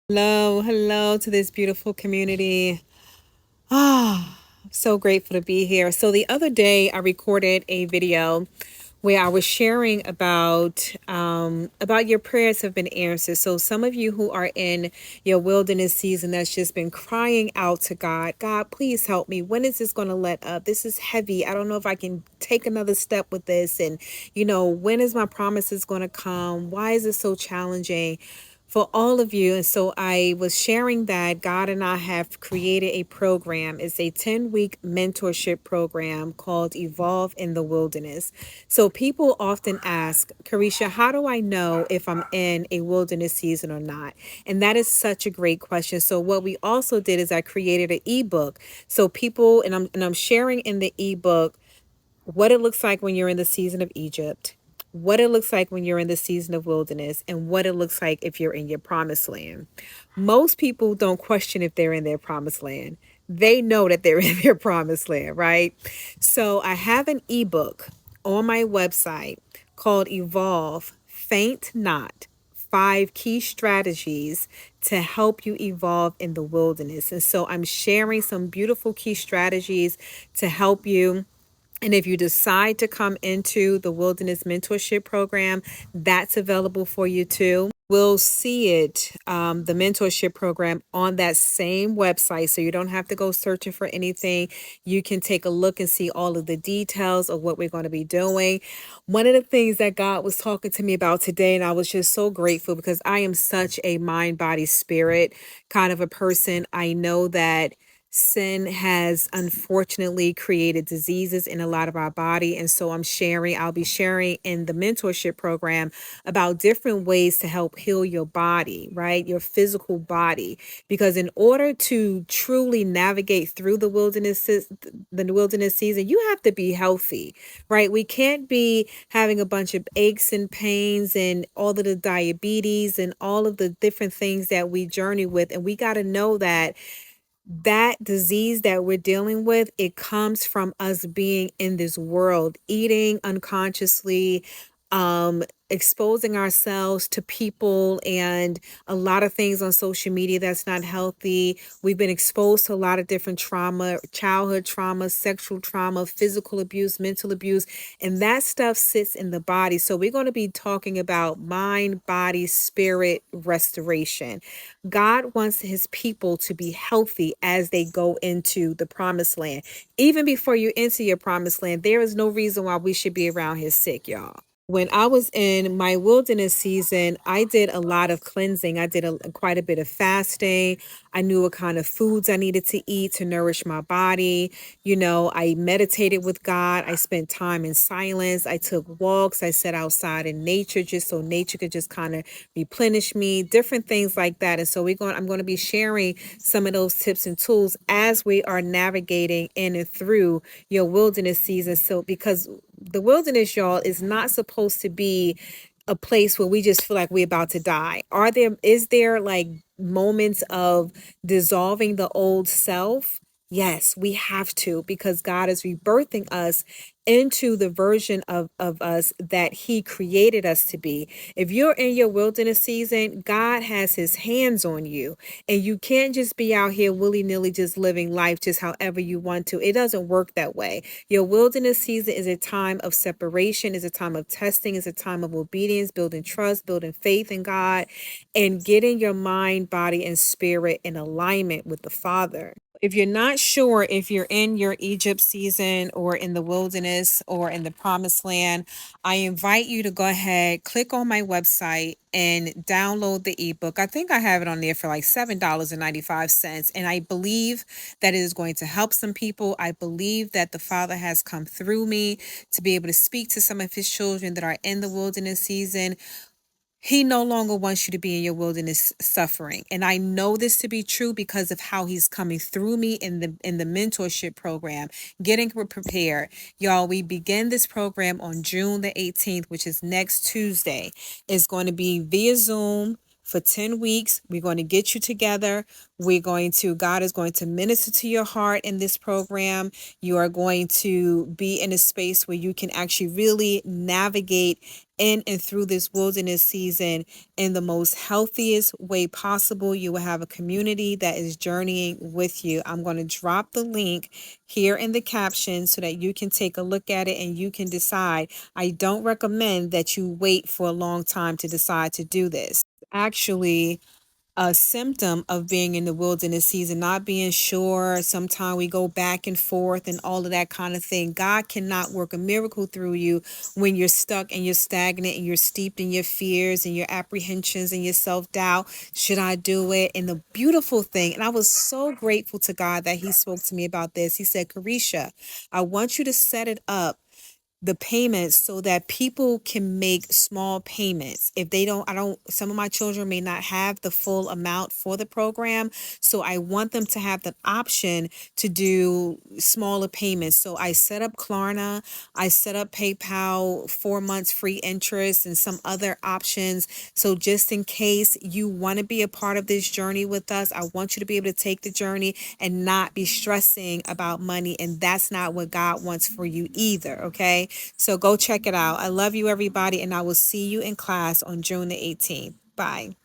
Hello, hello to this beautiful community. So grateful to be here. So the other day I recorded a video where I was sharing about your prayers have been answered. So some of you who are in your wilderness season that's just been crying out to God, God, please help me. When is this going to let up? This is heavy. I don't know if I can take another step with this. And when is my promises going to come? Why is it so challenging for all of you? And so I was sharing that God and I have created a program. It's a 10-week mentorship program called Evolve in the Wilderness. So people often ask, Carisha, how do I know if I'm in a wilderness season or not? And that is such a great question. So what we also did is I created an ebook. So people, and I'm sharing in the ebook what it looks like when you're in the season of Egypt, what it looks like when you're in the season of wilderness, and what it looks like if you're in your promised land. Most people don't question if they're in their promised land. They know that they're in their promised land, right? So I have an ebook on my website called Evolve, Faint Not. 5 key strategies to help you evolve in the wilderness. And so I'm sharing some beautiful key strategies to help you. And if you decide to come into the Wilderness Mentorship Program, that's available for you too. We'll see it, the mentorship program, on that same website. So you don't have to go searching for anything. You can take a look and see all of the details of what we're going to be doing. One of the things that God was talking to me about today, and I was just so grateful because I am such a mind, body, spirit kind of a person. I know that sin has unfortunately created diseases in a lot of our body. And so I'll be sharing in the mentorship program about different ways to help heal your body, right? Your physical body. Because in order to truly navigate through the wilderness season, you have to be healthy, right? We can't be having a bunch of aches and pains and all of the diabetes and all of the different things that we journey with. And we got to know that disease that we're dealing with, it comes from us being in this world, eating unconsciously, exposing ourselves to people and a lot of things on social media that's not healthy. We've been exposed to a lot of different trauma, childhood trauma, sexual trauma, physical abuse, mental abuse, and that stuff sits in the body. So we're going to be talking about mind, body, spirit restoration. God wants his people to be healthy as they go into the promised land. Even before you enter your promised land, there is no reason why we should be around here sick, y'all. When I was in my wilderness season, I did a lot of cleansing. I did quite a bit of fasting. I knew what kind of foods I needed to eat to nourish my body. I meditated with God. I spent time in silence. I took walks. I sat outside in nature just so nature could just kind of replenish me, different things like that. And so I'm going to be sharing some of those tips and tools as we are navigating in and through your wilderness season. So because the wilderness, y'all, is not supposed to be a place where we just feel like we're about to die. Is there like moments of dissolving the old self? Yes, we have to, because God is rebirthing us into the version of us that he created us to be. If you're in your wilderness season, God has his hands on you, and you can't just be out here willy-nilly just living life just however you want to. It doesn't work that way. Your wilderness season is a time of separation, is a time of testing, is a time of obedience, building trust, building faith in God, and getting your mind, body, and spirit in alignment with the Father. If you're not sure if you're in your Egypt season or in the wilderness or in the promised land, I invite you to go ahead, click on my website and download the ebook. I think I have it on there for like $7.95. And I believe that it is going to help some people. I believe that the Father has come through me to be able to speak to some of his children that are in the wilderness season. He no longer wants you to be in your wilderness suffering. And I know this to be true because of how he's coming through me in the mentorship program, getting prepared. Y'all, we begin this program on June the 18th, which is next Tuesday. It's going to be via Zoom for 10 weeks. We're going to get you together. God is going to minister to your heart in this program. You are going to be in a space where you can actually really navigate in and through this wilderness season in the most healthiest way possible. You will have a community that is journeying with you. I'm going to drop the link here in the caption so that you can take a look at it and you can decide. I don't recommend that you wait for a long time to decide to do this. Actually, a symptom of being in the wilderness season, not being sure. Sometimes we go back and forth and all of that kind of thing. God cannot work a miracle through you when you're stuck and you're stagnant and you're steeped in your fears and your apprehensions and your self-doubt. Should I do it? And the beautiful thing, and I was so grateful to God that he spoke to me about this. He said, Carisha, I want you to set it up, the payments, so that people can make small payments. If they don't, some of my children may not have the full amount for the program. So I want them to have the option to do smaller payments. So I set up Klarna, I set up PayPal, 4 months free interest and some other options. So just in case you want to be a part of this journey with us, I want you to be able to take the journey and not be stressing about money. And that's not what God wants for you either. Okay. So go check it out. I love you, everybody, and I will see you in class on June the 18th. Bye.